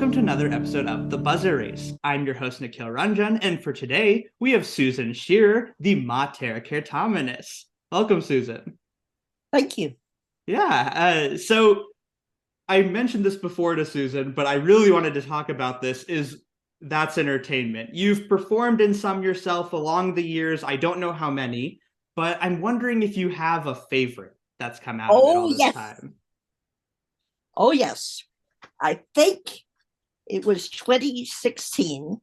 welcome to another episode of The Buzzer Race. I'm your host, Nikhil Ranjan, and for today, we have Susan Schearer, the Mater Certaminis. Welcome, Susan. Thank you. Yeah, so I mentioned this before to Susan, but I really wanted to talk about this, is that's entertainment. You've performed in some yourself along the years. I don't know how many, but I'm wondering if you have a favorite that's come out of it all this time. Oh, yes. I think it was 2016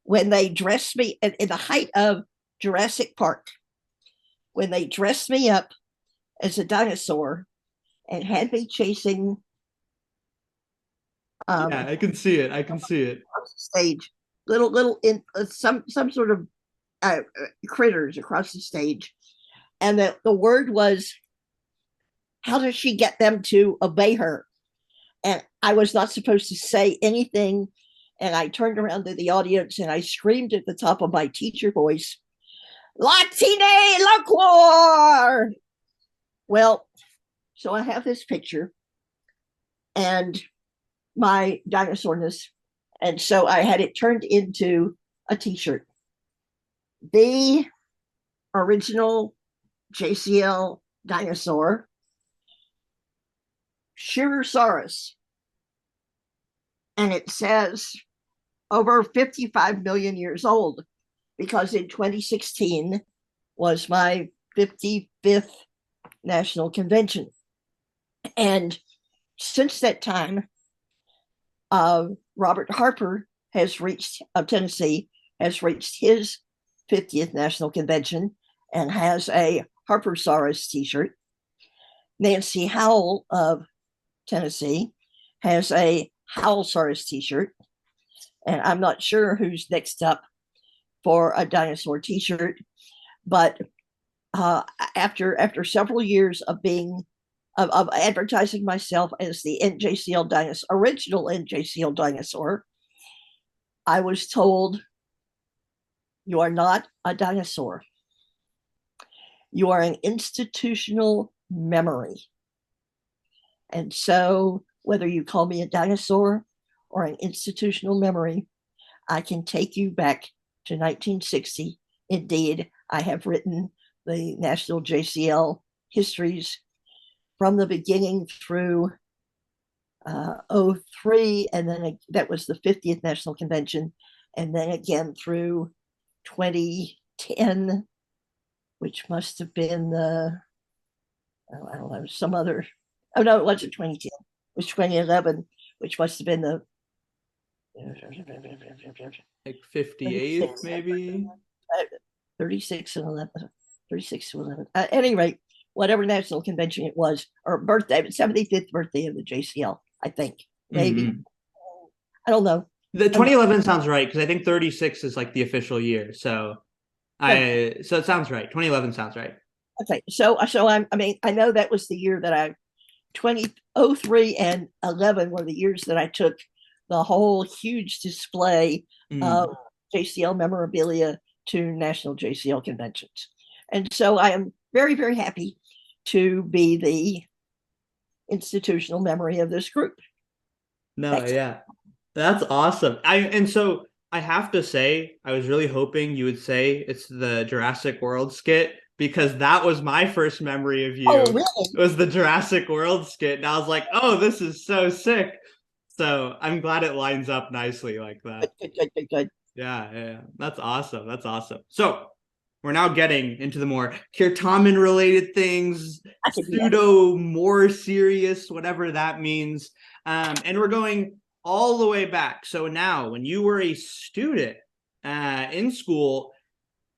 when they dressed me in the height of Jurassic Park, when they dressed me up as a dinosaur and had me chasing. Yeah, I can see it. Stage, little in some sort of critters across the stage, and the word was, how does she get them to obey her? And I was not supposed to say anything. And I turned around to the audience and I screamed at the top of my teacher voice, Latine Loquor! Well, so I have this picture and my dinosaurness. And so I had it turned into a t-shirt. The original JCL dinosaur, Schearer, and it says over 55 million years old, because in 2016 was my 55th national convention. And since that time, Robert Harper of Tennessee has reached his 50th national convention and has a Harpersaurus t-shirt. Nancy Howell of Tennessee has a Howellsaurus t-shirt, and I'm not sure who's next up for a dinosaur t-shirt, but after several years of advertising myself as the NJCL dinosaur, original NJCL dinosaur, I was told, you are not a dinosaur. You are an institutional memory. And so whether you call me a dinosaur or an institutional memory, I can take you back to 1960. Indeed, I have written the National JCL histories from the beginning through 03, and then that was the 50th National Convention, and then again through 2010, which must have been I don't know, some other, oh no, it wasn't 2010, it was 2011, which must have been the like 58th, maybe 36 and 11, 36 to 11. At any rate, whatever national convention it was, or birthday, 75th birthday of the JCL, I think, maybe. Mm-hmm. I don't know. The 2011 sounds right, because I think 36 is like the official year. So so it sounds right. 2011 sounds right. Okay, so I know that was the year that 2003 and 11 were the years that I took the whole huge display of JCL memorabilia to national JCL conventions. And so I am very, very happy to be the institutional memory of this group. No, thanks. Yeah, that's awesome. And so I have to say, I was really hoping you would say it's the Jurassic World skit, because that was my first memory of you. Oh, really? It was the Jurassic World skit. And I was like, oh, this is so sick. So I'm glad it lines up nicely like that. Good. Yeah. That's awesome. So we're now getting into the more Certamen related things, pseudo more serious, whatever that means. And we're going all the way back. So now, when you were a student in school,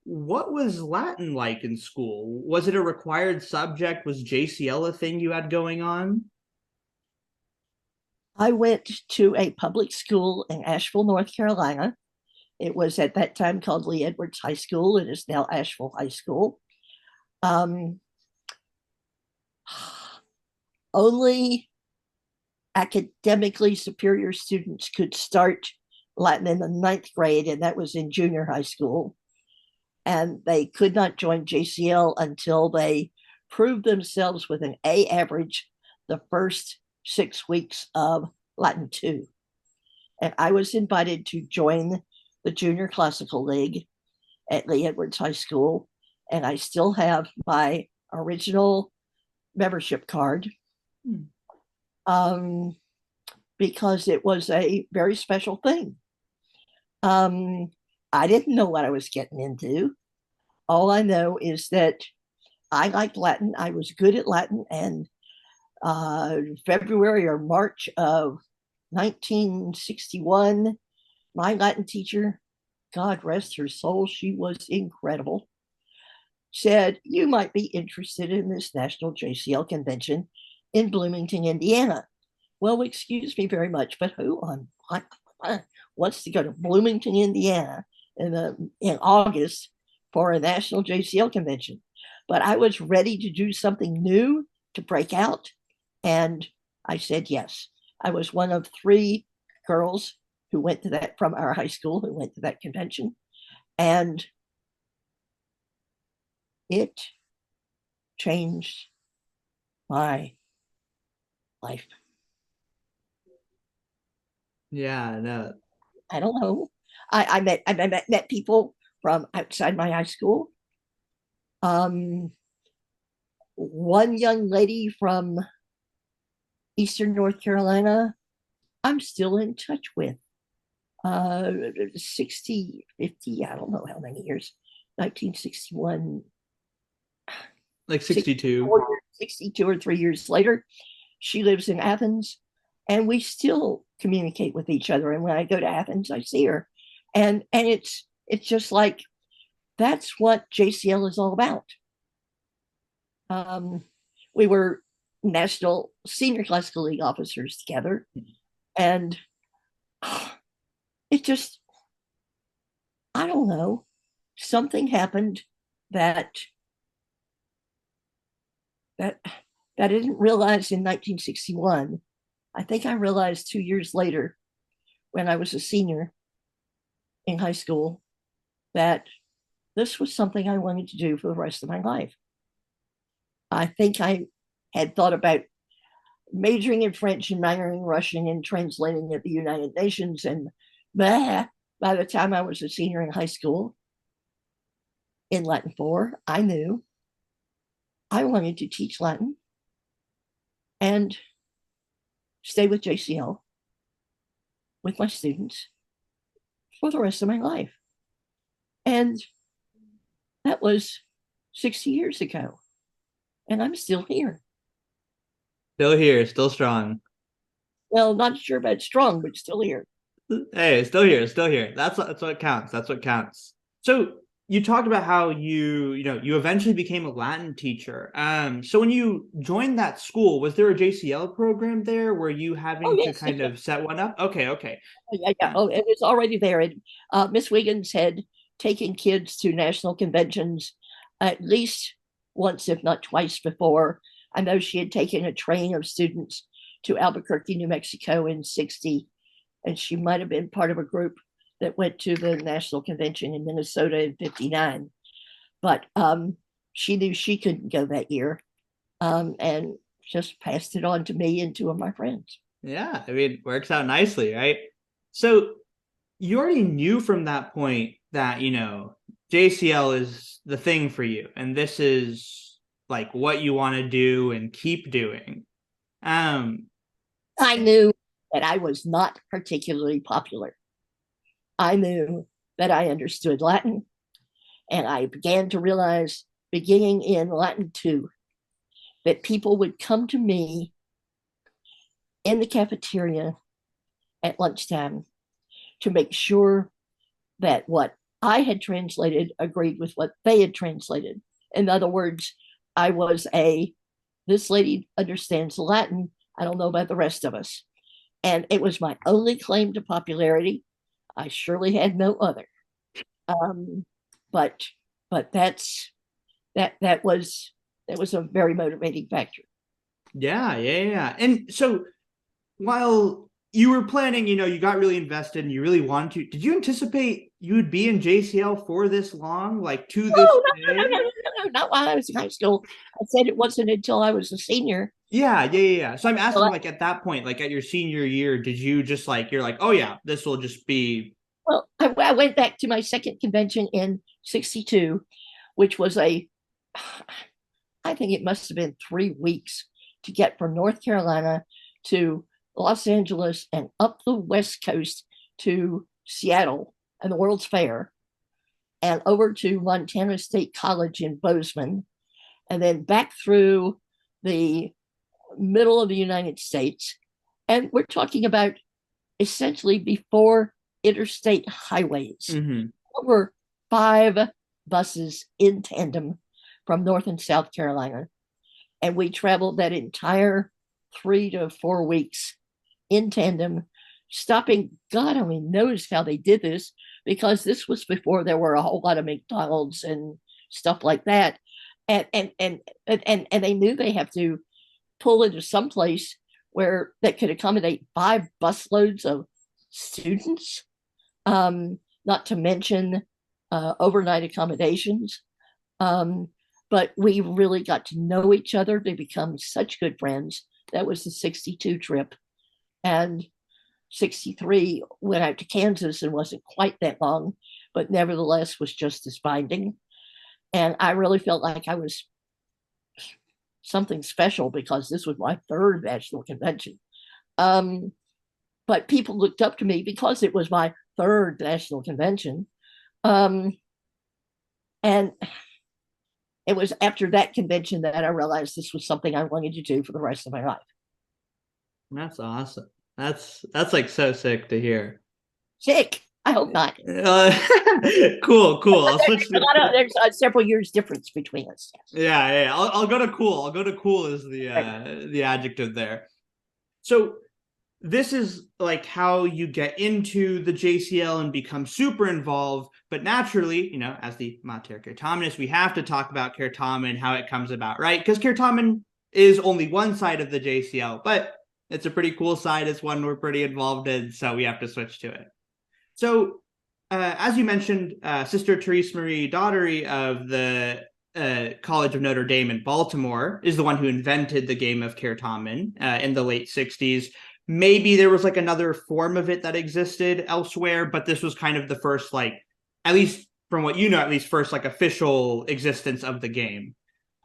what was Latin like in school? Was it a required subject? Was JCL a thing you had going on? I went to a public school in Asheville, North Carolina. It was at that time called Lee Edwards High School. It is now Asheville High School. Only academically superior students could start Latin in the 9th grade, and that was in junior high school. And they could not join JCL until they proved themselves with an A average the first 6 weeks of Latin 2. and I was invited to join the Junior Classical League at Lee Edwards High School, and I still have my original membership card because it was a very special thing. I didn't know what I was getting into. All I know is that I liked Latin. I was good at Latin, and February or March of 1961, my Latin teacher, God rest her soul, she was incredible, said, "You might be interested in this National JCL convention in Bloomington, Indiana." Well, excuse me very much, but who on what wants to go to Bloomington, Indiana in August for a National JCL convention? But I was ready to do something new, to break out, and I said yes. I was one of 3 girls who went to that, from our high school, who went to that convention, and it changed my life. Yeah, no. I don't know. I met people from outside my high school. One young lady from Eastern North Carolina, I'm still in touch with. 60, 50, I don't know how many years, 1961. Like 62. 62 or 3 years later, she lives in Athens, and we still communicate with each other. And when I go to Athens, I see her. And it's just like, that's what JCL is all about. We were National Senior Classical League officers together, and it just, I don't know, something happened that I didn't realize in 1961. I think I realized 2 years later, when I was a senior in high school, that this was something I wanted to do for the rest of my life. I think I had thought about majoring in French and minoring in Russian and translating at the United Nations. And by the time I was a senior in high school in Latin 4, I knew I wanted to teach Latin and stay with JCL with my students for the rest of my life. And that was 60 years ago. And I'm still here. Still here, still strong. Well, not sure about strong, but still here. Hey, still here, still here. That's what counts. That's what counts. So you talked about how you eventually became a Latin teacher. So when you joined that school, was there a JCL program there? Were you having to kind of set one up? Okay. Yeah. Oh, it was already there. And Miss Wiggins had taken kids to national conventions at least once, if not twice before. I know she had taken a train of students to Albuquerque, New Mexico in 60, and she might have been part of a group that went to the national convention in Minnesota in 59. But she knew she couldn't go that year, and just passed it on to me and 2 of my friends. Yeah, I mean, works out nicely, right? So you already knew from that point that, JCL is the thing for you, and this is like what you want to do and keep doing. I knew that I was not particularly popular. I knew that I understood Latin, and I began to realize, beginning in Latin 2, that people would come to me in the cafeteria at lunchtime to make sure that what I had translated agreed with what they had translated. In other words, I was this lady understands Latin, I don't know about the rest of us. And it was my only claim to popularity. I surely had no other. But that was a very motivating factor. Yeah. And so while you were planning, you got really invested and you really wanted to, did you anticipate you would be in JCL for this long, like to this day? not while I was in high school. I said it wasn't until I was a senior. Yeah. So I'm asking, like, at that point, like at your senior year, did you just like, you're like, oh yeah, this will just be. Well, I went back to my second convention in '62, which was I think it must have been 3 weeks to get from North Carolina to Los Angeles and up the West Coast to Seattle and the World's Fair, and over to Montana State College in Bozeman, and then back through the middle of the United States. And we're talking about essentially before interstate highways. Mm-hmm. Over 5 buses in tandem from North and South Carolina. And we traveled that entire 3 to 4 weeks in tandem, stopping, God only knows how they did this, because this was before there were a whole lot of McDonald's and stuff like that. And they knew they have to pull into some place where that could accommodate 5 busloads of students, not to mention overnight accommodations. But we really got to know each other. They become such good friends. That was the '62 trip. And '63 went out to Kansas and wasn't quite that long, but nevertheless was just as binding. And I really felt like I was something special because this was my 3rd national convention. But people looked up to me because it was my 3rd national convention. And it was after that convention that I realized this was something I wanted to do for the rest of my life. That's awesome. That's like so sick to hear. Sick? I hope not. Cool. I'll switch. There's several years difference between us. Yeah. I'll go to cool. I'll go to cool as the adjective there. So this is like how you get into the JCL and become super involved. But naturally, you know, as the Mater Certaminis, we have to talk about Certamen, how it comes about, right? Because Certamen is only one side of the JCL, but it's a pretty cool side. It's one we're pretty involved in, so we have to switch to it. So, as you mentioned, Sister Therese Marie Daughtery of the College of Notre Dame in Baltimore is the one who invented the game of Certamen in the late 60s. Maybe there was like another form of it that existed elsewhere, but this was kind of the first, like, at least from what you know, at least first like official existence of the game.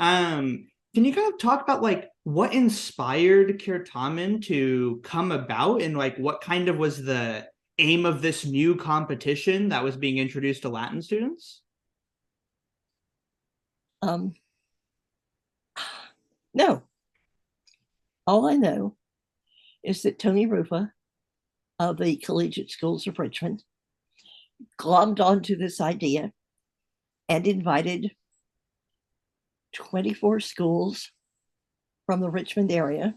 Can you kind of talk about like what inspired Certamen to come about, and like what kind of was the aim of this new competition that was being introduced to Latin students? No. All I know is that Tony Rufa of the Collegiate Schools of Richmond glommed onto this idea and invited 24 schools from the Richmond area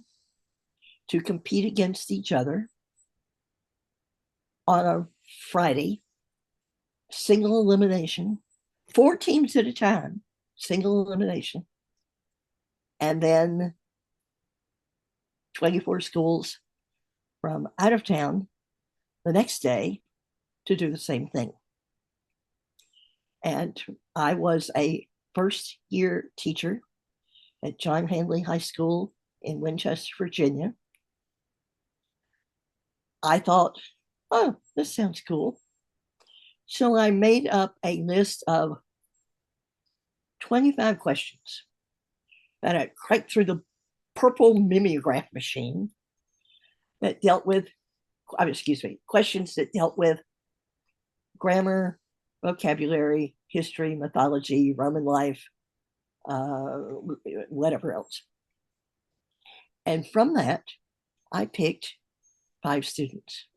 to compete against each other on a Friday, single elimination, 4 teams at a time, single elimination, and then 24 schools from out of town the next day to do the same thing. And I was a first-year teacher at John Hanley High School in Winchester, Virginia. I thought, oh, this sounds cool. So I made up a list of 25 questions that I cranked through the purple mimeograph machine that dealt with, questions that dealt with grammar, vocabulary, history, mythology, Roman life, whatever else. And from that, I picked 5 students: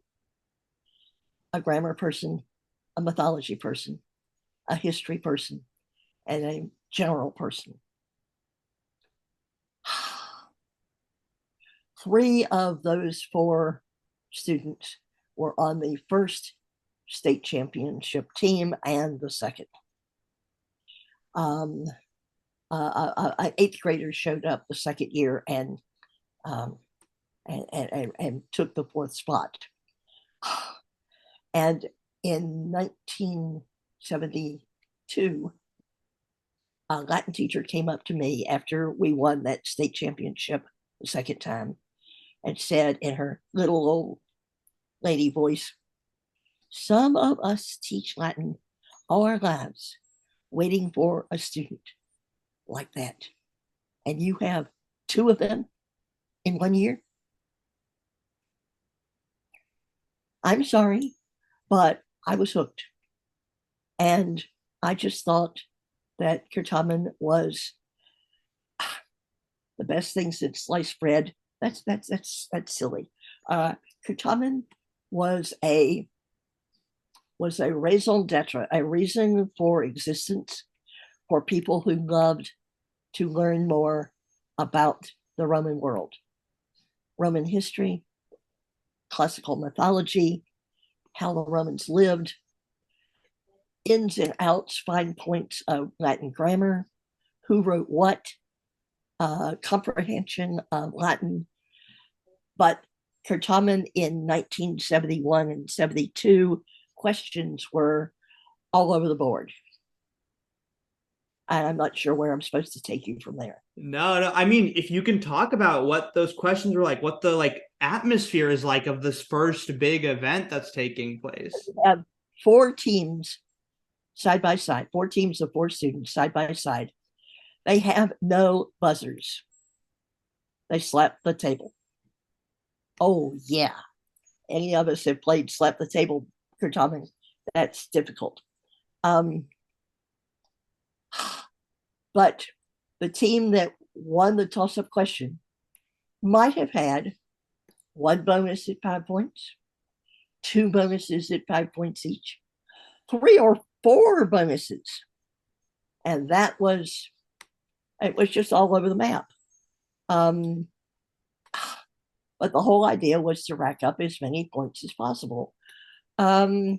a grammar person, a mythology person, a history person, and a general person. 3 of those 4 students were on the first state championship team and the second. 8th graders showed up the second year and took the 4th spot. And in 1972, a Latin teacher came up to me after we won that state championship the second time and said in her little old lady voice, "Some of us teach Latin all our lives, waiting for a student like that. And you have two of them in 1 year? I'm sorry, but I was hooked. And I just thought that Certamen was the best thing since sliced bread. That's silly. Certamen was a raison d'etre, a reason for existence for people who loved to learn more about the Roman world, Roman history, classical mythology, how the Romans lived, ins and outs, fine points of Latin grammar, who wrote what, comprehension of Latin. But Certamen in 1971 and 72, questions were all over the board. And I'm not sure where I'm supposed to take you from there. No. I mean, if you can talk about what those questions were like, what the atmosphere is like of this first big event that's taking place. We have 4 teams side by side, 4 teams of 4 students side by side. They have no buzzers. They slap the table. Oh, yeah. Any of us have played slap the table, Certamen. That's difficult. But the team that won the toss-up question might have had 1 bonus at 5 points, 2 bonuses at 5 points each, 3 or 4 bonuses. And it was just all over the map. But the whole idea was to rack up as many points as possible. All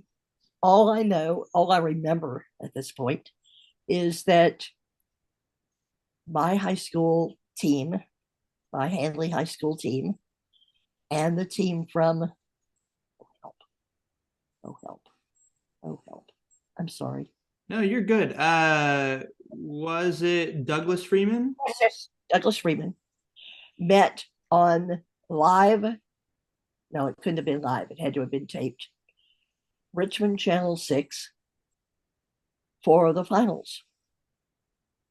I remember at this point is that my high school team, my Handley High School team, and the team from, oh help, I'm sorry. No, you're good. Was it Douglas Freeman? Yes, Douglas Freeman met on live. No, it couldn't have been live. It had to have been taped. Richmond Channel 6 for the finals.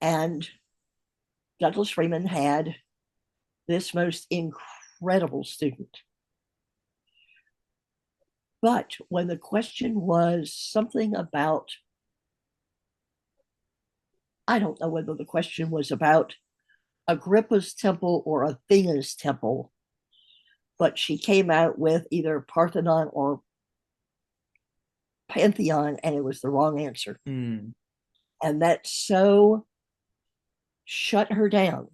And Douglas Freeman had this most incredible student. But when the question was something about, I don't know whether the question was about Agrippa's temple or Athena's temple, but she came out with either Parthenon or Pantheon, and it was the wrong answer. Mm. And that so shut her down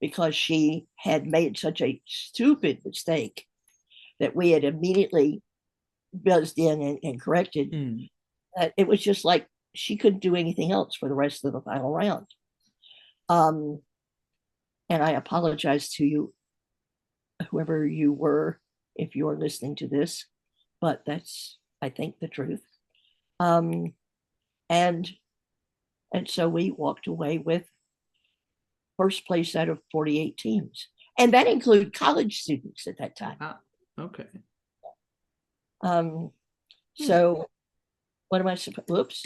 because she had made such a stupid mistake that we had immediately buzzed in and corrected. That it was just like she couldn't do anything else for the rest of the final round. And I apologize to you, whoever you were, if you're listening to this, but that's, I think, the truth. And so we walked away with first place out of 48 teams. And that included college students at that time. Okay. So what am I supposed? Whoops.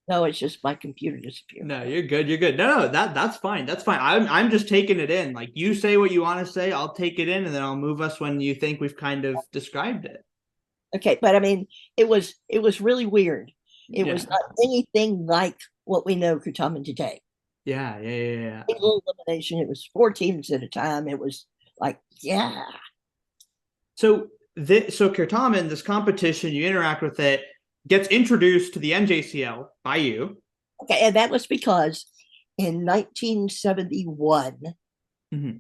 No, it's just my computer disappeared. No, you're good. You're good. No, that's fine. That's fine. I'm just taking it in. Like, you say what you want to say, I'll take it in, and then I'll move us when you think we've kind of described it. Okay, but I mean, it was really weird. It was not anything like what we know Certamen today. Yeah. Single elimination. It was 4 teams at a time. It was like, yeah. So Certamen, this competition, you interact with it, gets introduced to the NJCL by you. Okay, and that was because in 1971, the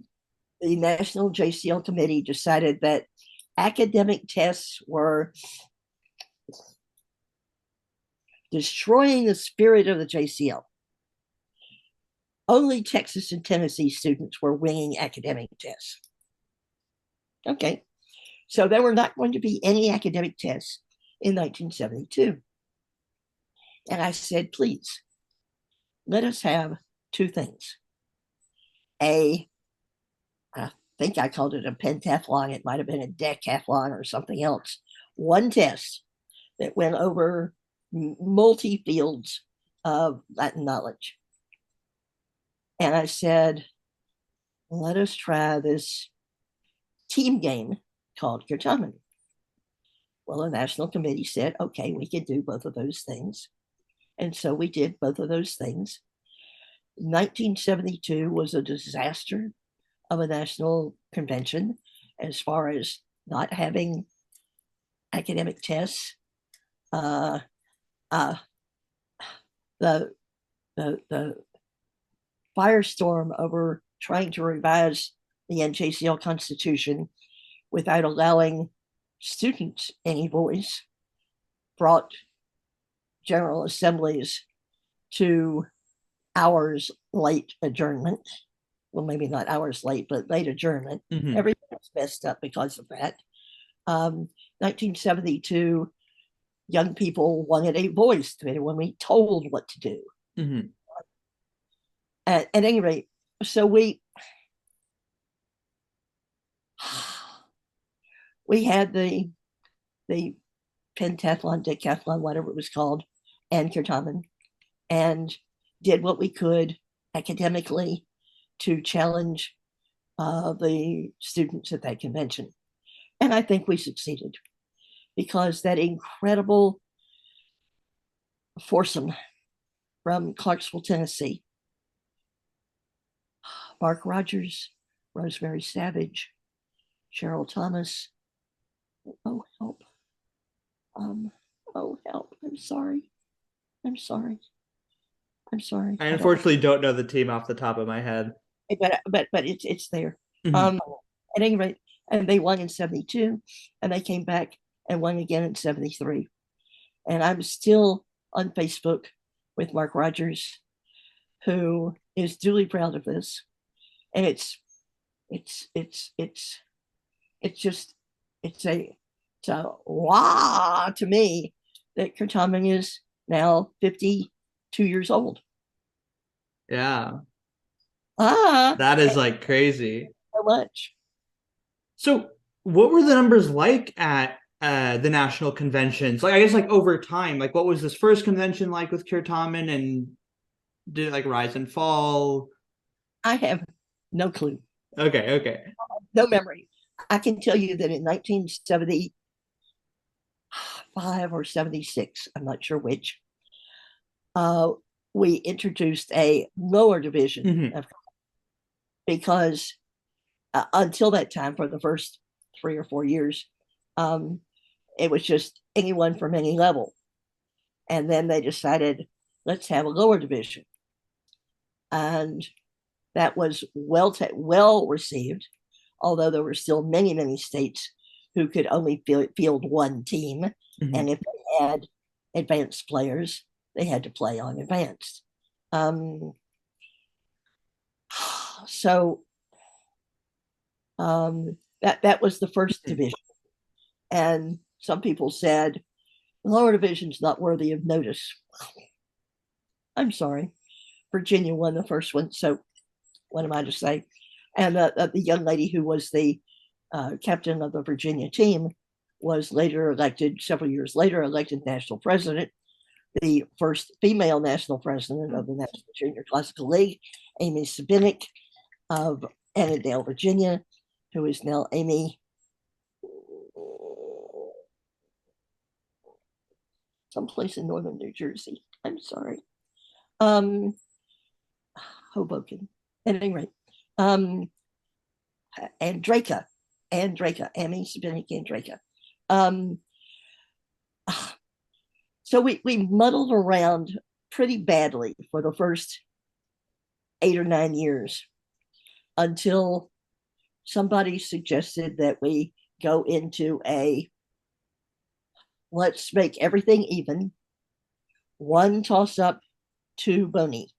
National JCL Committee decided that academic tests were destroying the spirit of the JCL. Only Texas and Tennessee students were winning academic tests. Okay, so there were not going to be any academic tests in 1972. And I said, please, let us have two things. I think I called it a pentathlon. It might have been a decathlon or something else. One test that went over multi fields of Latin knowledge. And I said, let us try this team game called Certamen. Well, the National Committee said, okay, we could do both of those things. And so we did both of those things. 1972 was a disaster of a national convention as far as not having academic tests. The firestorm over trying to revise the NJCL Constitution without allowing students any voice brought General Assemblies to hours late adjournment. Well, maybe not hours late, but late adjournment. Mm-hmm. Everything was messed up because of that. 1972, young people wanted a voice when we told what to do. Mm-hmm. At any rate, so we had the pentathlon, decathlon, whatever it was called, and Certamen, and did what we could academically to challenge the students at that convention. And I think we succeeded because that incredible foursome from Clarksville, Tennessee, Mark Rogers, Rosemary Savage, Cheryl Thomas. Oh, help. Oh, help. I'm sorry. I unfortunately don't know the team off the top of my head. But it's there. Mm-hmm. At any rate, and they won in 72, and they came back and won again in 73. And I'm still on Facebook with Mark Rogers, who is duly proud of this. And it's a wow to me that Certamen is now 52 years old. Yeah. That is like crazy. So much. So what were the numbers like at the national conventions? Like, I guess, like, over time, like, what was this first convention like with Certamen, and did it like rise and fall? I have no clue. Okay. No memory. I can tell you that in 1975 or 76, I'm not sure which, we introduced a lower division Mm-hmm. because until that time, for the first 3 or 4 years, it was just anyone from any level. And then they decided, let's have a lower division. And that was well received, although there were still many states who could only field one team. Mm-hmm. And if they had advanced players, they had to play on advanced. So that was the first division. And some people said, the lower division's not worthy of notice. I'm sorry. Virginia won the first one, so what am I to say? And the young lady who was the captain of the Virginia team was later elected, several years later, elected national president, the first female national president of the National Junior Classical League, Amy Sabinick of Annandale, Virginia, who is now Amy someplace in northern New Jersey. I'm sorry. Hoboken. At any rate, Andraka, Amy Sabinick Andraka. So we muddled around pretty badly for the first 8 or 9 years until somebody suggested that we go into let's make everything even, 1 toss up, 2 bony.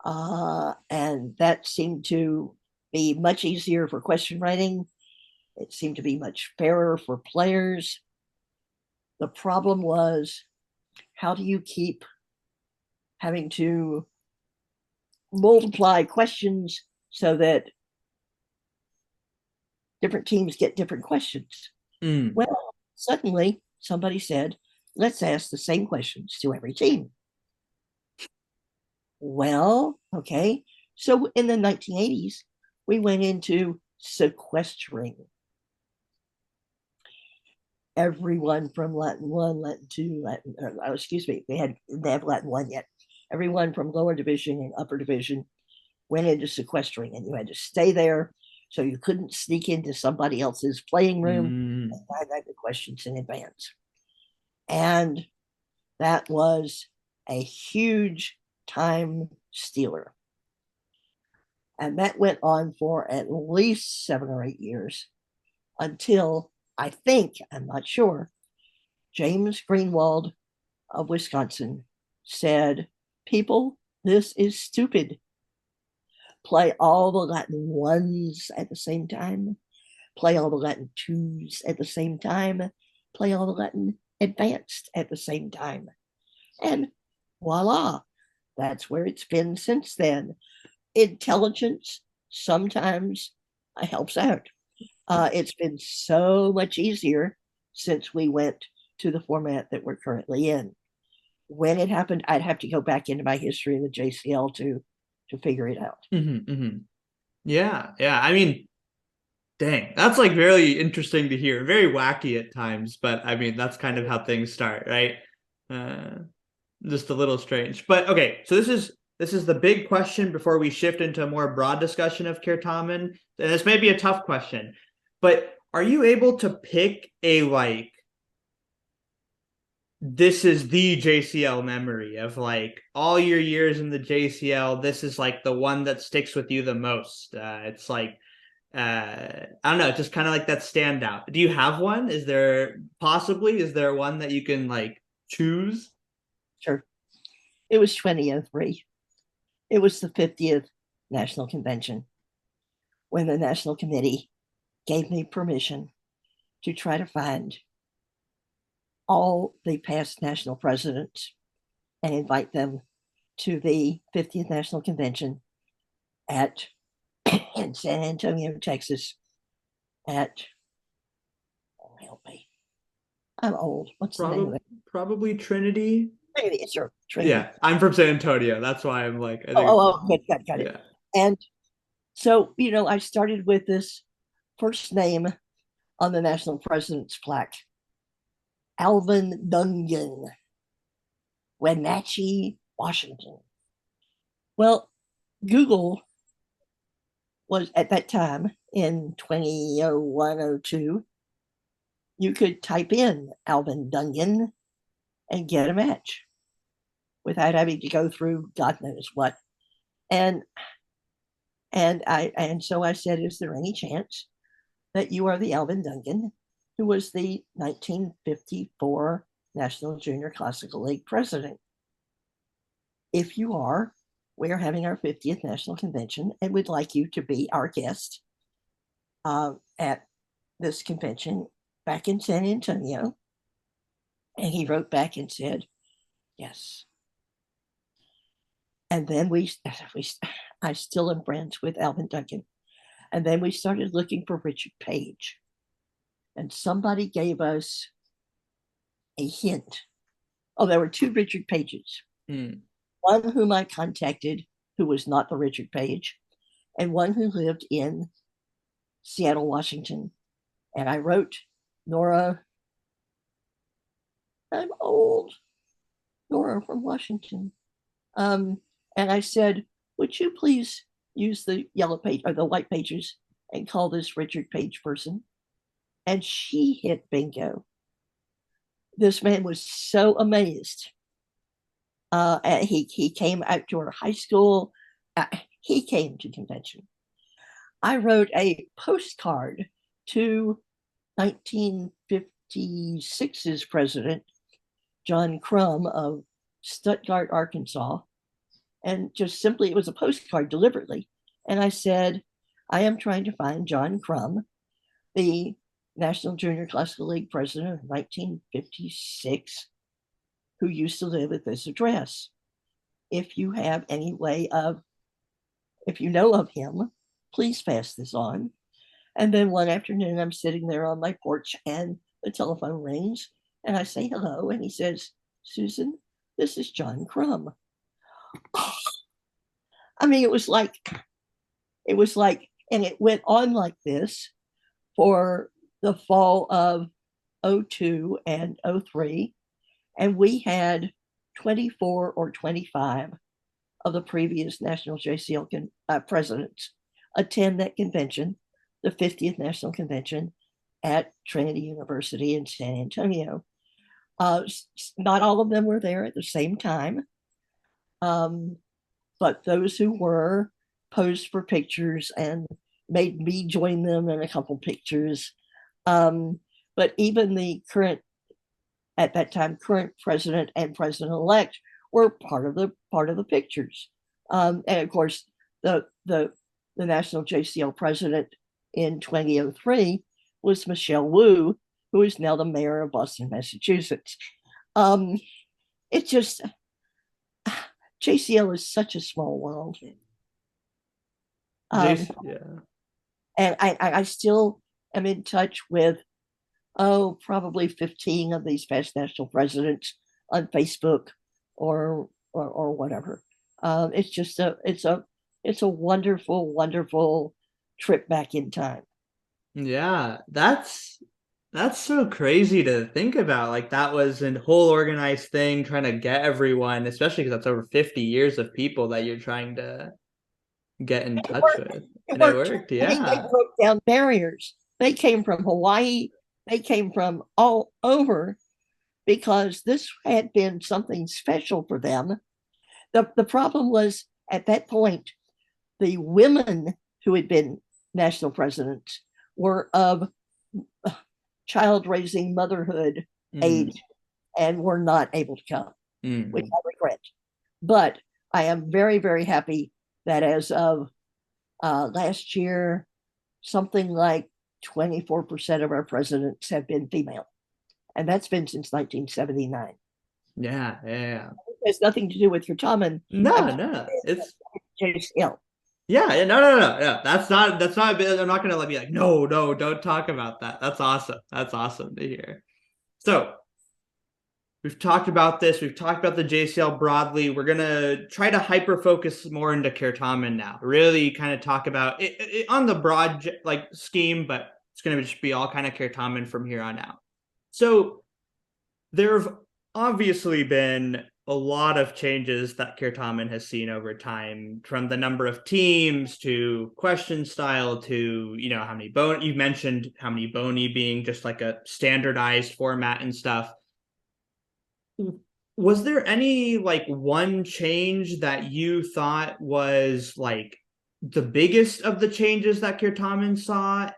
And that seemed to be much easier for question writing. It seemed to be much fairer for players. The problem was, how do you keep having to multiply questions so that different teams get different questions. Well, suddenly somebody said, let's ask the same questions to every team. Well, okay. So in the 1980s, we went into sequestering everyone from Latin 1, Latin 2, Latin, excuse me, they didn't have Latin 1 yet. Everyone from lower division and upper division went into sequestering, and you had to stay there. So you couldn't sneak into somebody else's playing room and find out the questions in advance. And that was a huge time stealer. And that went on for at least 7 or 8 years until, I think, I'm not sure, James Greenwald of Wisconsin said, people, this is stupid. Play all the Latin 1s at the same time, play all the Latin 2s at the same time, play all the Latin advanced at the same time. And voila, that's where it's been since then. Intelligence sometimes helps out. It's been so much easier since we went to the format that we're currently in. When it happened, I'd have to go back into my history of the JCL to figure it out. Yeah. I mean, dang, that's like very interesting to hear. Very wacky at times, but I mean, that's kind of how things start, right? Just a little strange. But okay, so this is the big question before we shift into a more broad discussion of Certamen. And this may be a tough question, but are you able to pick a this is the JCL memory of like all your years in the JCL? This is like the one that sticks with you the most. It's like I don't know, just kind of like that standout. Do you have one? Is there one that you can like choose? Sure. It was 2003. It was the 50th National Convention when the National Committee gave me permission to try to find all the past national presidents and invite them to the 50th National Convention in San Antonio, Texas at, oh, help me. I'm old. What's the name of it? Probably Trinity. Trinity, sure. Trinity. Yeah, I'm from San Antonio. That's why I'm like, I think good, got it. Yeah. And so, I started with this first name on the national president's plaque, Alvin Dungan, Wenatchee, Washington. Well, Google was at that time in 2001-02, you could type in Alvin Dungan and get a match without having to go through God knows what. And so I said, is there any chance that you are the Alvin Dungan who was the 1954 National Junior Classical League president? If you are, we are having our 50th National Convention and we'd like you to be our guest at this convention back in San Antonio. And he wrote back and said, yes. And then I still am friends with Alvin Duncan. And then we started looking for Richard Page. And somebody gave us a hint. Oh, there were 2 Richard Pages. One whom I contacted, who was not the Richard Page, and one who lived in Seattle, Washington. And I wrote Nora, I'm old, Nora from Washington. And I said, would you please use the yellow page or the white pages and call this Richard Page person? And she hit bingo. This man was so amazed. He came out to our high school. He came to convention. I wrote a postcard to 1956's president, John Crum of Stuttgart, Arkansas. And just simply, it was a postcard deliberately. And I said, I am trying to find John Crum, the National Junior Classical League president of 1956, who used to live at this address. if you have any way of, if you know of him, please pass this on. And then one afternoon, I'm sitting there on my porch and the telephone rings and I say hello. And he says, Susan, this is John Crumb. I mean, it was like, and it went on like this for the fall of '02 and '03. And we had 24 or 25 of the previous National JCL presidents attend that convention, the 50th National Convention at Trinity University in San Antonio. Not all of them were there at the same time, but those who were posed for pictures and made me join them in a couple pictures. But even the current, at that time, current president and president-elect were part of the pictures. And of course, the National JCL president in 2003 was Michelle Wu, who is now the mayor of Boston, Massachusetts. It just, JCL is such a small world. Yeah. And I still am in touch with, probably 15 of these past national presidents on Facebook or whatever. It's just it's a wonderful, wonderful trip back in time. Yeah, that's so crazy to think about. Like that was a whole organized thing trying to get everyone, especially because that's over 50 years of people that you're trying to get in touch with. And it worked, I mean, they yeah. broke down barriers. They came from Hawaii. They came from all over because this had been something special for them. The problem was at that point, the women who had been national presidents were of child raising motherhood age and were not able to come, which I regret. But I am very, very happy that as of last year, something like 24% of our presidents have been female. And that's been since 1979. Yeah. It has nothing to do with your Certamen. No. It's JCL. Yeah, no. That's not I'm not gonna be like, no, don't talk about that. That's awesome. That's awesome to hear. So we've talked about this. We've talked about the JCL broadly. We're gonna try to hyper focus more into Certamen now. Really kind of talk about it on the broad scheme, but it's gonna just be all kind of Certamen from here on out. So there have obviously been a lot of changes that Certamen has seen over time, from the number of teams to question style to, how many bone, you mentioned how many boni being just like a standardized format and stuff. Was there any one change that you thought was the biggest of the changes that Certamen saw?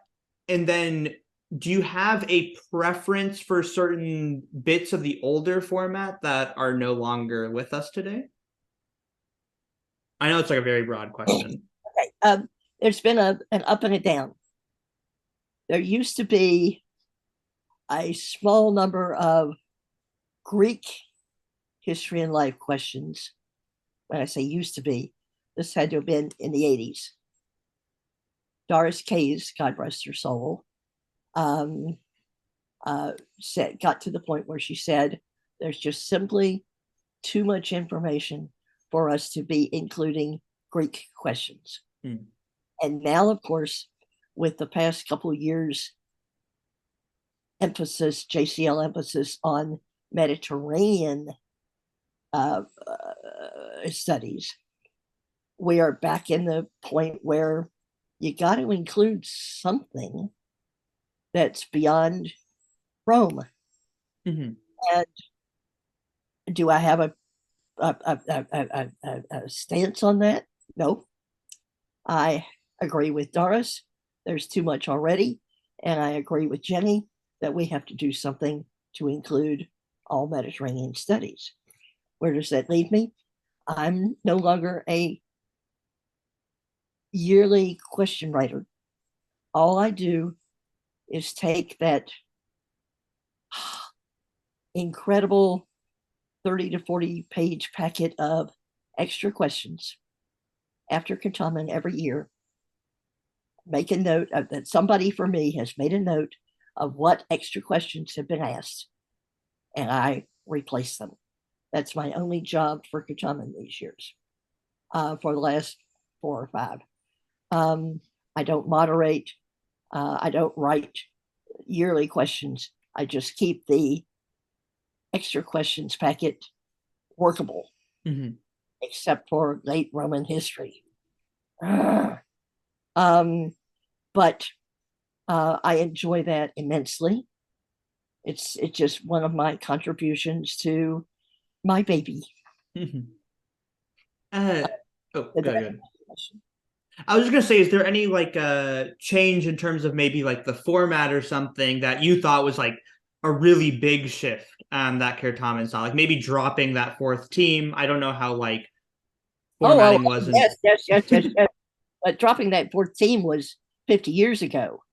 And then do you have a preference for certain bits of the older format that are no longer with us today? I know it's a very broad question. Okay. There's been an up and a down. There used to be a small number of Greek history and life questions. When I say used to be, this had to have been in the 80s. Doris Kayes, God rest her soul, got to the point where she said, there's just simply too much information for us to be including Greek questions. And now, of course, with the past couple of years JCL emphasis on Mediterranean studies, we are back in the point where you got to include something that's beyond Rome. And do I have a stance on that? No. I agree with Doris. There's too much already. And I agree with Jenny that we have to do something to include all Mediterranean studies. Where does that leave me? I'm no longer a yearly question writer. All I do is take that incredible 30 to 40 page packet of extra questions after Certamen every year. Make a note of that. Somebody for me has made a note of what extra questions have been asked, and I replace them. That's my only job for Certamen these years, for the last 4 or 5. I don't moderate. I don't write yearly questions. I just keep the extra questions packet workable, except for late Roman history. But I enjoy that immensely. It's just one of my contributions to my baby. Oh, good. I was just gonna say, is there any like change in terms of maybe like the format or something that you thought was like a really big shift that Certamen saw? Like maybe dropping that 4th team. I don't know how like formatting was. Yes. But dropping that 4th team was 50 years ago.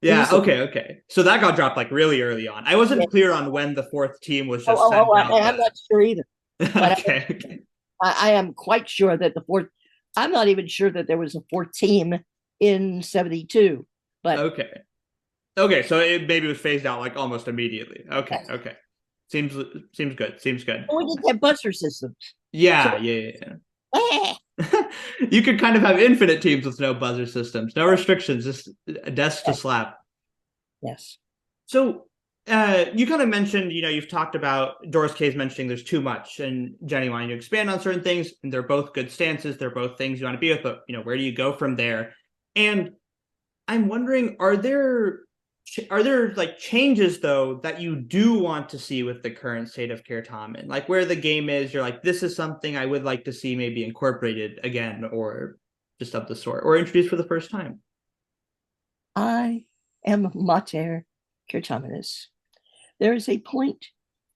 Yeah, okay. So that got dropped like really early on. I wasn't clear on when the 4th team was just sent out. I'm not sure either. But okay. I am quite sure that the 4th, I'm not even sure that there was a 4th team in 72. But okay, so it maybe was phased out like almost immediately. Okay, yes. Okay. Seems good. We didn't have buzzer systems. Yeah. You could kind of have infinite teams with no buzzer systems, no restrictions, just a desk to slap. Yes. So you kind of mentioned, you've talked about Doris K's mentioning there's too much, and Jenny wanting to expand on certain things, and they're both good stances. They're both things you want to be with, but where do you go from there? And I'm wondering, are there like changes though that you do want to see with the current state of Certamen, like where the game is? You're like, this is something I would like to see maybe incorporated again, or just of the sort, or introduced for the first time. I am Mater Certaminis. There is a point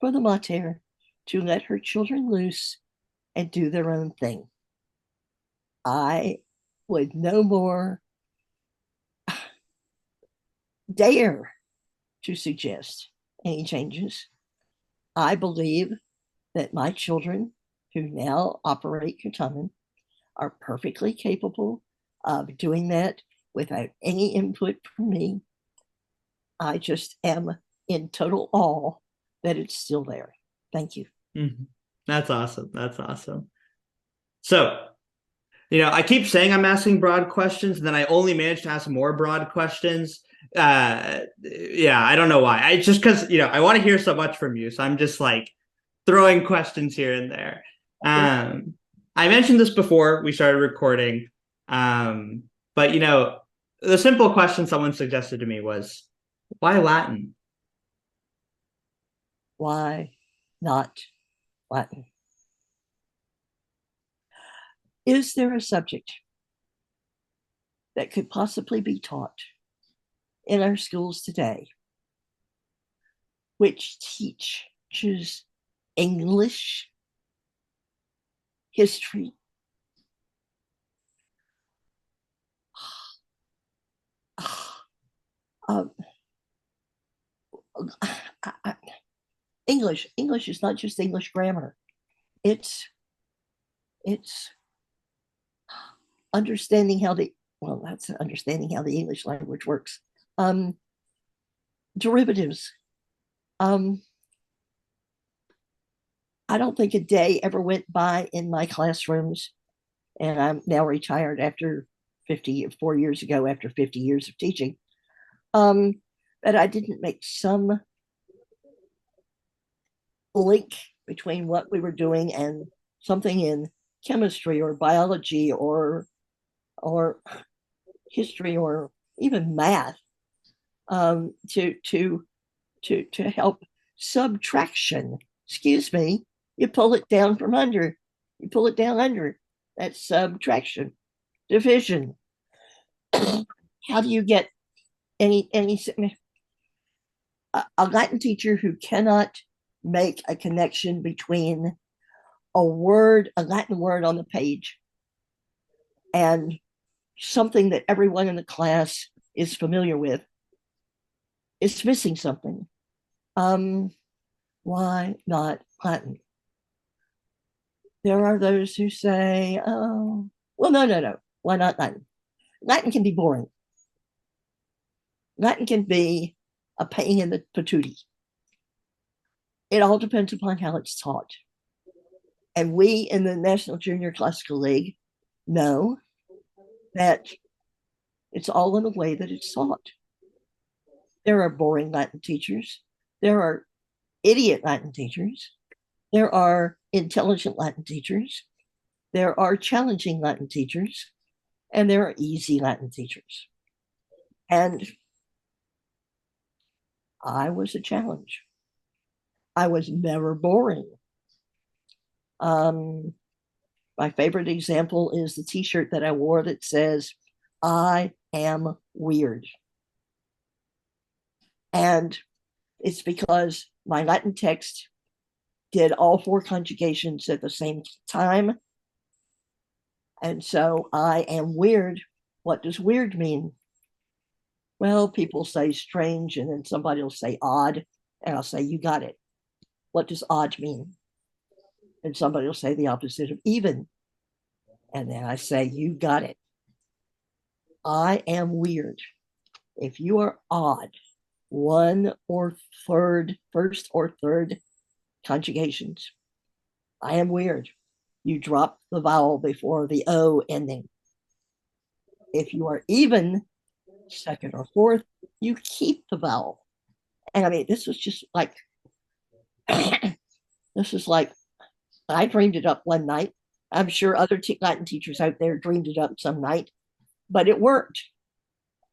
for the Mater to let her children loose and do their own thing. I would no more dare to suggest any changes. I believe that my children who now operate Certamen are perfectly capable of doing that without any input from me. I just am in total awe that it's still there. Thank you. That's awesome. So, I keep saying I'm asking broad questions, and then I only manage to ask more broad questions. I don't know why. I just because I want to hear so much from you, so I'm just like throwing questions here and there. I mentioned this before we started recording, but the simple question someone suggested to me was, why Latin? Why not Latin? Is there a subject that could possibly be taught in our schools today which teaches English, history, English is not just English grammar. It's understanding how that's understanding how the English language works. Derivatives. I don't think a day ever went by in my classrooms, and I'm now retired after 4 years ago, after 50 years of teaching, that I didn't make some link between what we were doing and something in chemistry or biology or history or even math, to help subtraction. Excuse me, you pull it down from under. You pull it down under. That's subtraction. Division. How do you get any a Latin teacher who cannot make a connection between a Latin word on the page, and something that everyone in the class is familiar with, is missing something. Why not Latin? There are those who say, oh, well, no. Why not Latin? Latin can be boring. Latin can be a pain in the patootie. It all depends upon how it's taught. And we in the National Junior Classical League know that it's all in the way that it's taught. There are boring Latin teachers. There are idiot Latin teachers. There are intelligent Latin teachers. There are challenging Latin teachers. And there are easy Latin teachers. And I was a challenge. I was never boring. My favorite example is the t-shirt that I wore that says, I am weird. And it's because my Latin text did all four conjugations at the same time. And so I am weird. What does weird mean? Well, people say strange, and then somebody will say odd, and I'll say, you got it. What does odd mean? And somebody will say the opposite of even. And then I say, you got it. I am weird. If you are odd, one or third, first or third conjugations, I am weird. You drop the vowel before the O ending. If you are even, second or fourth, you keep the vowel. And I mean, this was just like, this is like, I dreamed it up one night. I'm sure other Latin teachers out there dreamed it up some night, but it worked.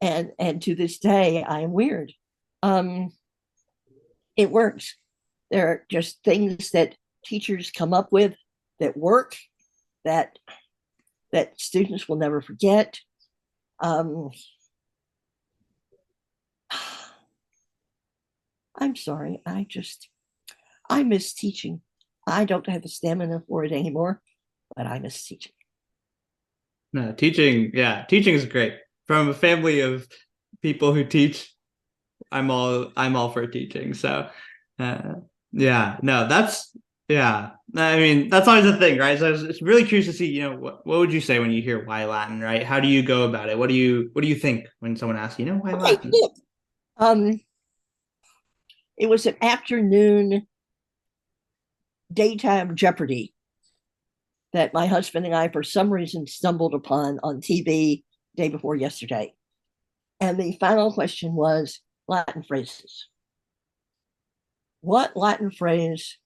And to this day, I am weird. It works. There are just things that teachers come up with that work, that students will never forget. I'm sorry. I miss teaching. I don't have the stamina for it anymore, but I miss teaching. No, teaching is great. From a family of people who teach, I'm all for teaching. So yeah, no, that's yeah. I mean, that's always the thing, right? So it's really curious to see, what would you say when you hear why Latin, right? How do you go about it? What do you think when someone asks, why Latin? Look, it was an afternoon daytime Jeopardy that my husband and I, for some reason, stumbled upon on TV day before yesterday. And the final question was Latin phrases. What Latin phrase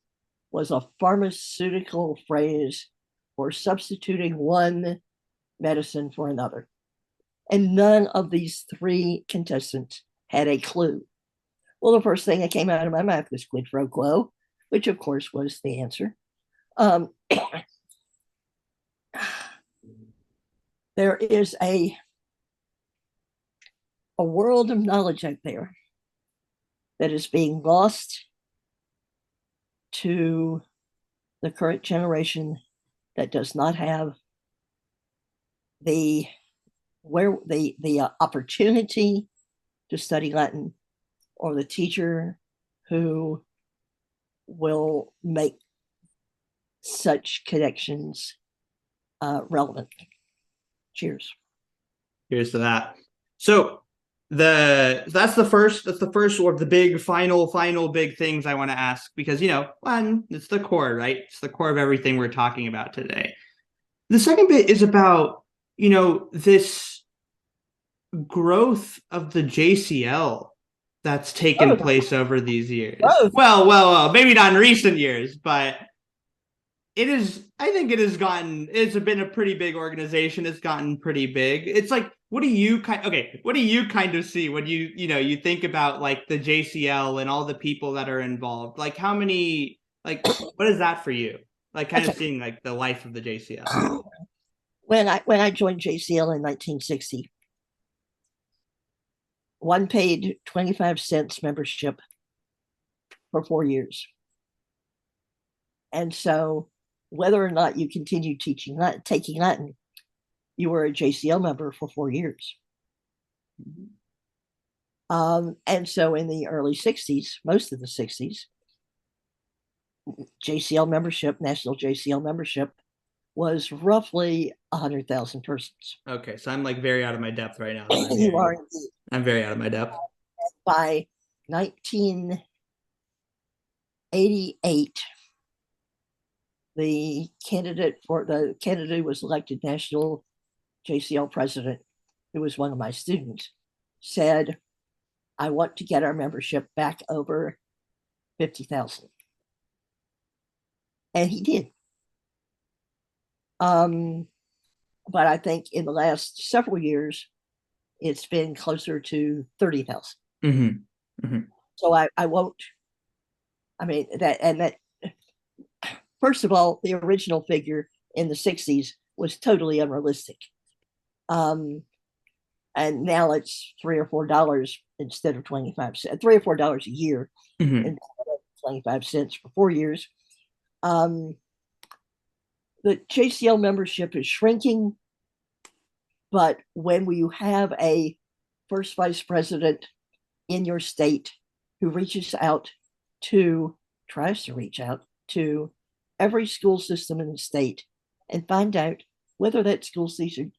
was a pharmaceutical phrase for substituting one medicine for another? And none of these three contestants had a clue. Well, the first thing that came out of my mouth was quid pro quo, which of course was the answer. There is a world of knowledge out there that is being lost to the current generation that does not have the opportunity to study Latin, or the teacher who will make such connections relevant. Cheers. Here's to that. So that's the first or the big final big things I want to ask, because one, it's the core, right? It's the core of everything we're talking about today. The second bit is about this growth of the JCL that's taken place over these years. Well, maybe not in recent years, but I think it's been a pretty big organization. It's gotten pretty big. It's like, what do you kind of see when you think about like the JCL and all the people that are involved? Like how many, like, what is that for you? Like kind of seeing like the life of the JCL. When I joined JCL in 1960, one paid 25 cents membership for 4 years. And so whether or not you continued taking Latin, you were a JCL member for 4 years. And so in the early 60s, most of the 60s, JCL membership, national JCL membership, was roughly 100,000 persons. Okay, so I'm like very out of my depth right now. You are I'm very out of my depth. By 1988, the candidate who was elected national JCL president, who was one of my students, said, "I want to get our membership back over 50,000." And he did. But I think in the last several years, it's been closer to 30,000. Mm-hmm. Mm-hmm. So I won't, I mean, that, first of all, the original figure in the 60s was totally unrealistic. And now it's $3 or $4 instead of 25 cents, $3 or $4 a year, mm-hmm. instead of 25 cents for 4 years. The JCL membership is shrinking, but when you have a first vice president in your state who tries to reach out to every school system in the state and find out whether that school system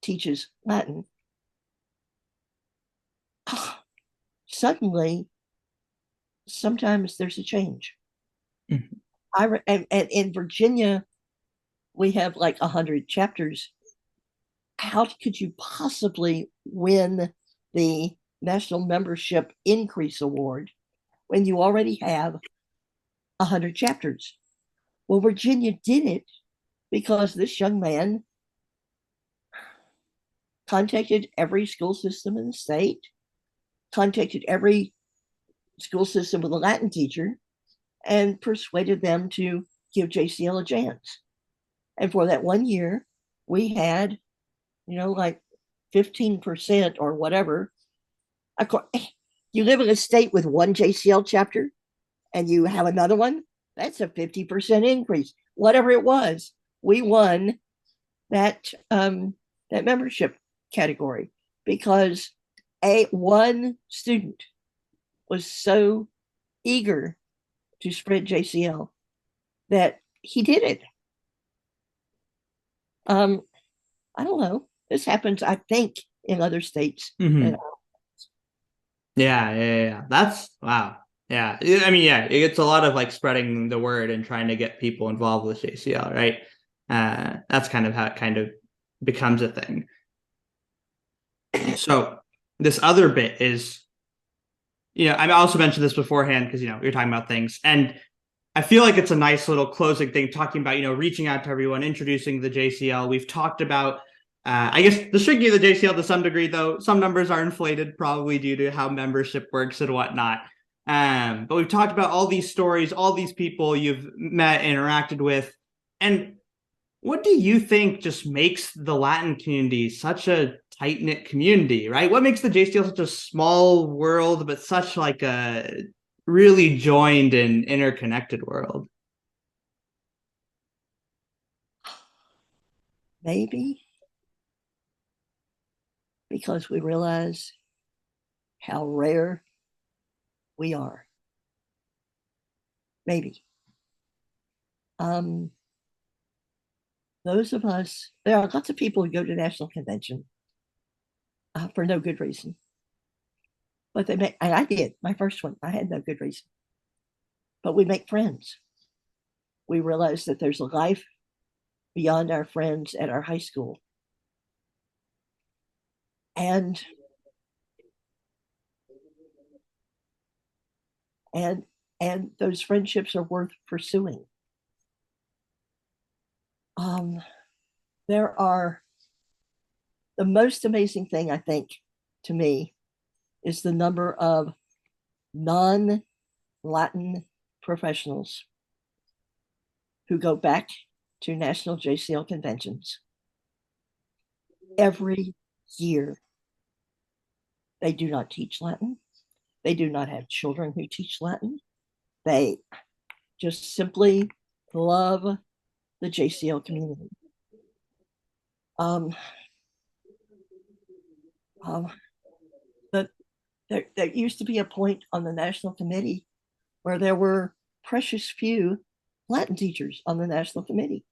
teaches Latin, suddenly, sometimes there's a change. Mm-hmm. And in Virginia, we have like 100 chapters. How could you possibly win the National Membership Increase Award when you already have 100 chapters? Well, Virginia did it because this young man contacted every school system in the state, contacted every school system with a Latin teacher, and persuaded them to give JCL a chance. And for that 1 year, we had, like 15% or whatever. Of course, you live in a state with one JCL chapter and you have another one, that's a 50% increase. Whatever it was, we won that membership category because one student was so eager to spread JCL that he did it. I don't know. This happens, I think, in other states. Mm-hmm. Yeah. That's wow. Yeah. I mean, yeah, it's a lot of like spreading the word and trying to get people involved with JCL, right? That's kind of how it kind of becomes a thing. So this other bit is, I also mentioned this beforehand because, you're talking about things. And I feel like it's a nice little closing thing, talking about, reaching out to everyone, introducing the JCL. We've talked about, I guess, the shrinking of the JCL to some degree, though some numbers are inflated, probably due to how membership works and whatnot. But we've talked about all these stories, all these people you've met, interacted with. And what do you think just makes the Latin community such a tight-knit community, right? What makes the JCL such a small world, but such like a really joined and interconnected world? Maybe because we realize how rare we are. Maybe. Those of us, there are lots of people who go to national convention for no good reason. But and I did, my first one, I had no good reason. But we make friends. We realize that there's a life beyond our friends at our high school. And those friendships are worth pursuing. There are, the most amazing thing, I think, to me, is the number of non-Latin professionals who go back to national JCL conventions every year. They do not teach Latin. They do not have children who teach Latin. They just simply love the JCL community. There used to be a point on the national committee where there were precious few Latin teachers on the national committee.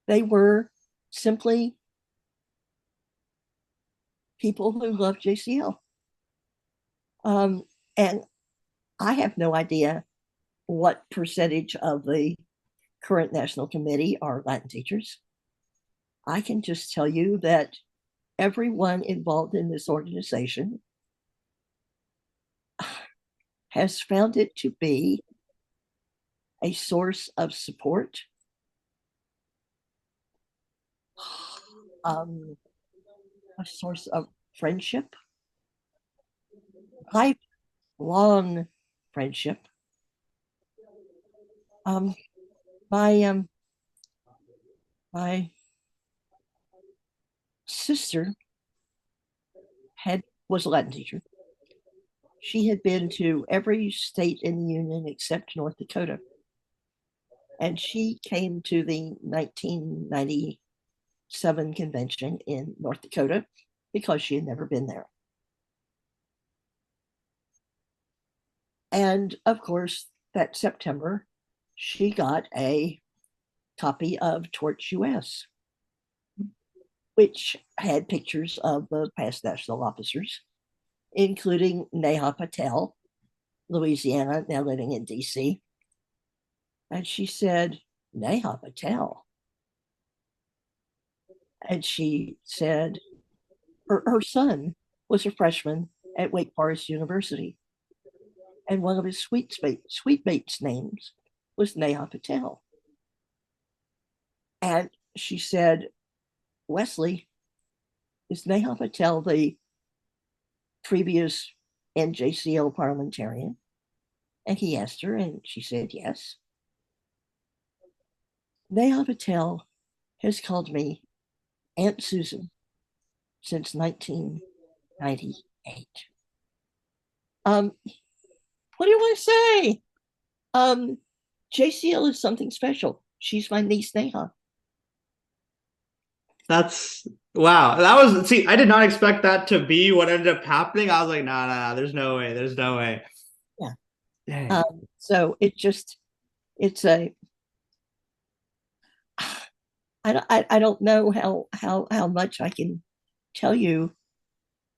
They were simply people who loved JCL. And I have no idea what percentage of the current national committee are Latin teachers. I can just tell you that everyone involved in this organization has found it to be a source of support, a source of friendship, lifelong friendship. My sister was a Latin teacher. She had been to every state in the Union except North Dakota. And she came to the 1997 convention in North Dakota because she had never been there. And of course, that September, she got a copy of Torch US, which had pictures of the past national officers, including Neha Patel, Louisiana, now living in DC. And she said, Neha Patel. And she said her son was a freshman at Wake Forest University. And one of his suitemates' names was Neha Patel. And she said, Wesley, is Neha Patel the previous NJCL parliamentarian? And he asked her, and she said yes. Neha Patel has called me Aunt Susan since 1998. What do you want to say? JCL is something special. She's my niece, Neha. That's wow. That was, see, I did not expect that to be what ended up happening. I was like, nah, there's no way. There's no way. Yeah. So it's a, I don't know how much I can tell you.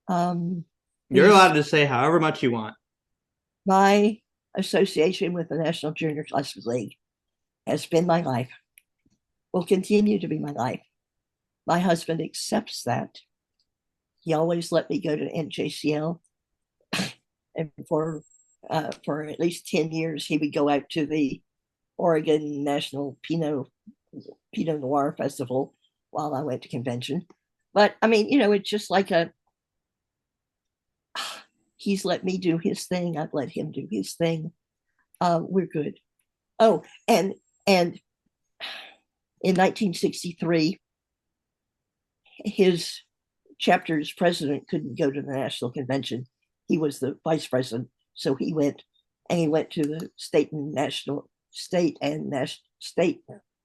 You're allowed to say however much you want. My association with the National Junior Classic League has been my life, will continue to be my life. My husband accepts that. He always let me go to NJCL, and for at least 10 years, he would go out to the Oregon National Pinot Noir Festival while I went to convention. But I mean, it's just like he's let me do his thing. I've let him do his thing. We're good. Oh, and in 1963, his chapter's president couldn't go to the national convention. He was the vice president, so he went to the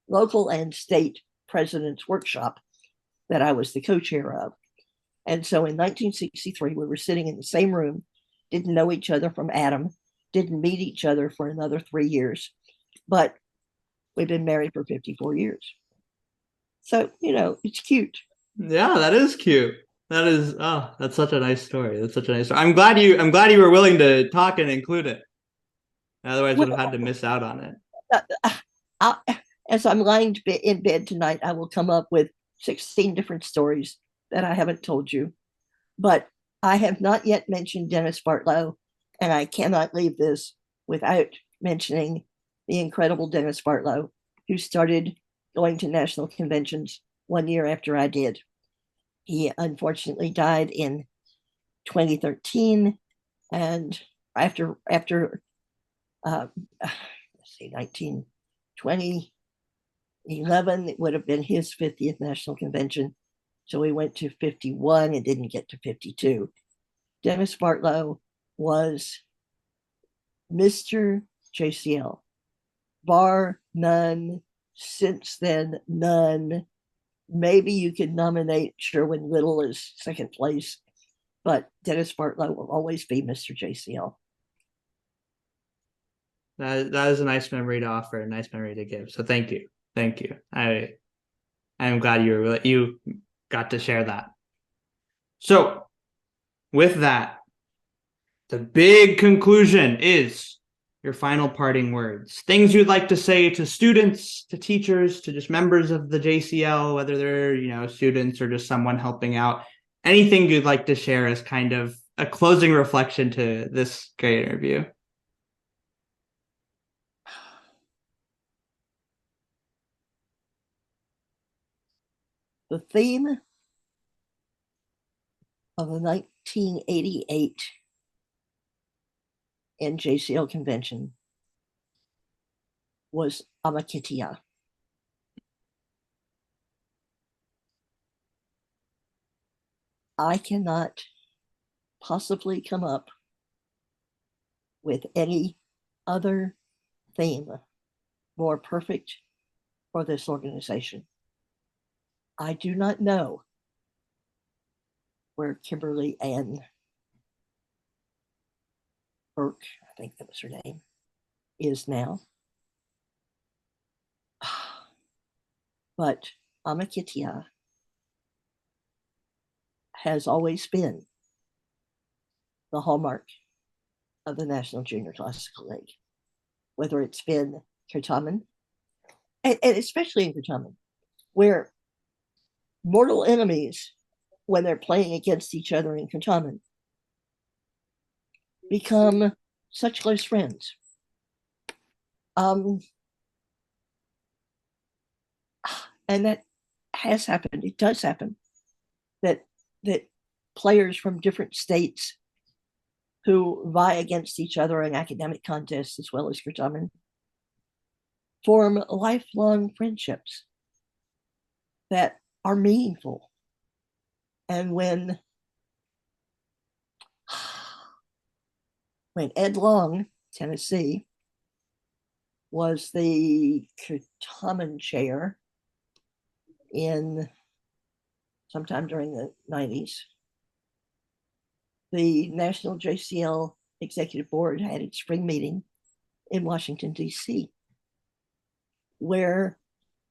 local and state president's workshop that I was the co-chair of. And so in 1963, we were sitting in the same room, didn't know each other from Adam, didn't meet each other for another 3 years, but we've been married for 54 years. So, it's cute. Yeah, that is cute. That is, that's such a nice story. That's such a nice story. I'm glad you were willing to talk and include it. Otherwise, we'd have had to miss out on it. As I'm lying in bed tonight, I will come up with 16 different stories that I haven't told you. But I have not yet mentioned Dennis Bartlow, and I cannot leave this without mentioning the incredible Dennis Bartlow, who started going to national conventions 1 year after I did. He unfortunately died in 2013, and after 2011, it would have been his 50th national convention. So we went to 51 and didn't get to 52. Dennis Bartlow was Mr. JCL, bar none. Since then, none. Maybe you could nominate Sherwin Little as second place, but Dennis Bartlow will always be Mr. JCL. That is a nice memory to offer, a nice memory to give. So thank you. Thank you. I'm glad you got to share that. So with that, the big conclusion is your final parting words. Things you'd like to say to students, to teachers, to just members of the JCL, whether they're, students or just someone helping out. Anything you'd like to share as kind of a closing reflection to this great interview. The theme of the 1988 NJCL convention was Amakitia. I cannot possibly come up with any other theme more perfect for this organization. I do not know where Kimberly Ann Burke, I think that was her name, is now. But Amakitia has always been the hallmark of the National Junior Classical League, whether it's been Certamen, and especially in Certamen, where mortal enemies, when they're playing against each other in Certamen, become such close friends. And that has happened. It does happen that players from different states who vie against each other in academic contests as well as Certamen form lifelong friendships that are meaningful. And when Ed Long, Tennessee, was the Certamen chair in sometime during the 90s, the National JCL Executive Board had its spring meeting in Washington, D.C., where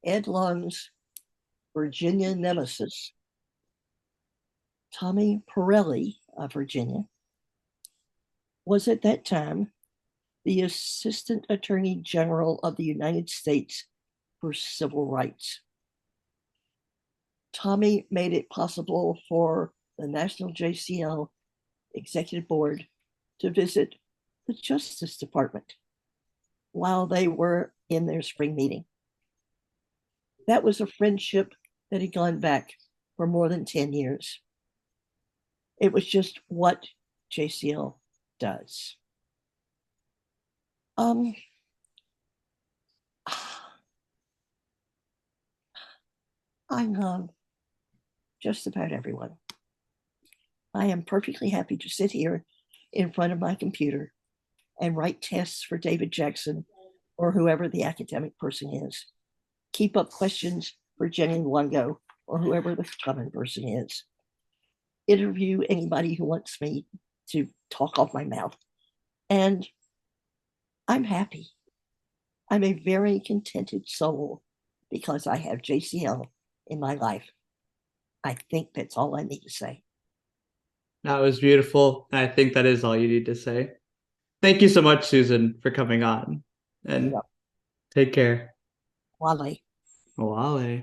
Ed Long's Virginia nemesis, Tommy Pirelli of Virginia, was at that time the Assistant Attorney General of the United States for Civil Rights. Tommy made it possible for the National JCL Executive Board to visit the Justice Department while they were in their spring meeting. That was a friendship that had gone back for more than 10 years. It was just what JCL does. I love just about everyone. I am perfectly happy to sit here in front of my computer and write tests for David Jackson or whoever the academic person is. Keep up questions for Jenny Luongo or whoever the common person is. Interview anybody who wants me to talk off my mouth. And I'm happy. I'm a very contented soul because I have JCL in my life. I think that's all I need to say. That was beautiful. I think that is all you need to say. Thank you so much, Susan, for coming on. And take care. Wale. Wale.